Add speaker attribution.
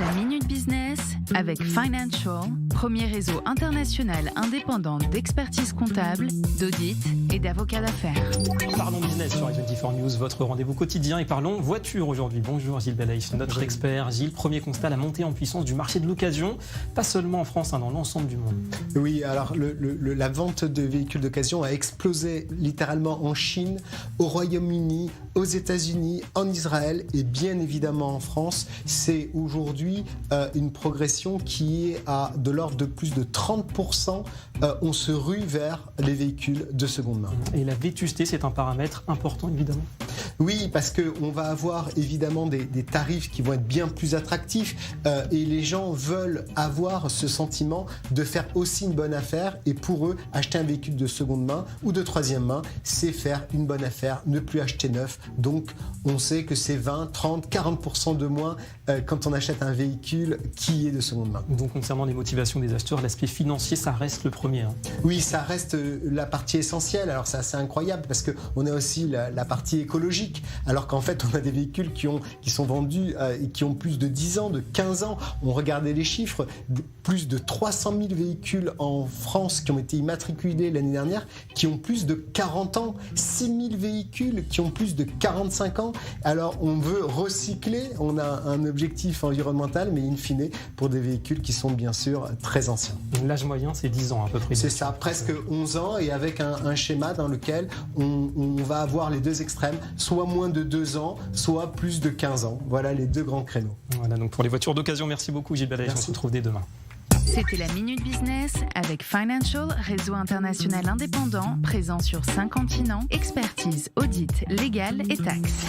Speaker 1: La Minute Business avec Financial, premier réseau international indépendant d'expertise comptable, d'audit et d'avocats d'affaires.
Speaker 2: Parlons business sur i24 News, votre rendez-vous quotidien. Et parlons voiture aujourd'hui. Bonjour Gilles Balaïch, notre expert. Gilles, premier constat, la montée en puissance du marché de l'occasion, pas seulement en France, dans l'ensemble du monde.
Speaker 3: Oui, alors la vente de véhicules d'occasion a explosé littéralement en Chine, au Royaume-Uni, aux États-Unis, en Israël et bien évidemment en France. C'est aujourd'hui une progression qui est de l'ordre de plus de 30%. On se rue vers les véhicules de seconde main.
Speaker 2: Et la vétusté, c'est un paramètre important évidemment.
Speaker 3: Oui, parce qu'on va avoir évidemment des tarifs qui vont être bien plus attractifs et les gens veulent avoir ce sentiment de faire aussi une bonne affaire, et pour eux, acheter un véhicule de seconde main ou de troisième main, c'est faire une bonne affaire, ne plus acheter neuf. Donc on sait que c'est 20, 30, 40% de moins quand on achète un véhicule qui est de seconde main.
Speaker 2: Donc concernant les motivations des acheteurs, l'aspect financier, ça reste le premier.
Speaker 3: Oui, ça reste la partie essentielle. Alors c'est assez incroyable parce qu'on a aussi la partie écologique, alors qu'en fait on a des véhicules qui sont vendus et qui ont plus de 10 ans, de 15 ans. On regardait les chiffres, plus de 300 000 véhicules en France qui ont été immatriculés l'année dernière, qui ont plus de 40 ans, 6 000 véhicules qui ont plus de 45 ans. Alors on veut recycler, on a un objectif environnemental, mais in fine pour des véhicules qui sont bien sûr très anciens.
Speaker 2: L'âge moyen c'est 10 ans à peu près.
Speaker 3: C'est ça, presque 11 ans, et avec un schéma dans lequel on va avoir les deux extrêmes, soit moins de 2 ans, soit plus de 15 ans. Voilà les deux grands créneaux.
Speaker 2: Voilà donc pour les voitures d'occasion, merci beaucoup Gilles Balaïch, on se retrouve dès demain.
Speaker 1: C'était la Minute Business avec Financial, réseau international indépendant, présent sur 5 continents, expertise, audit, légal et taxes.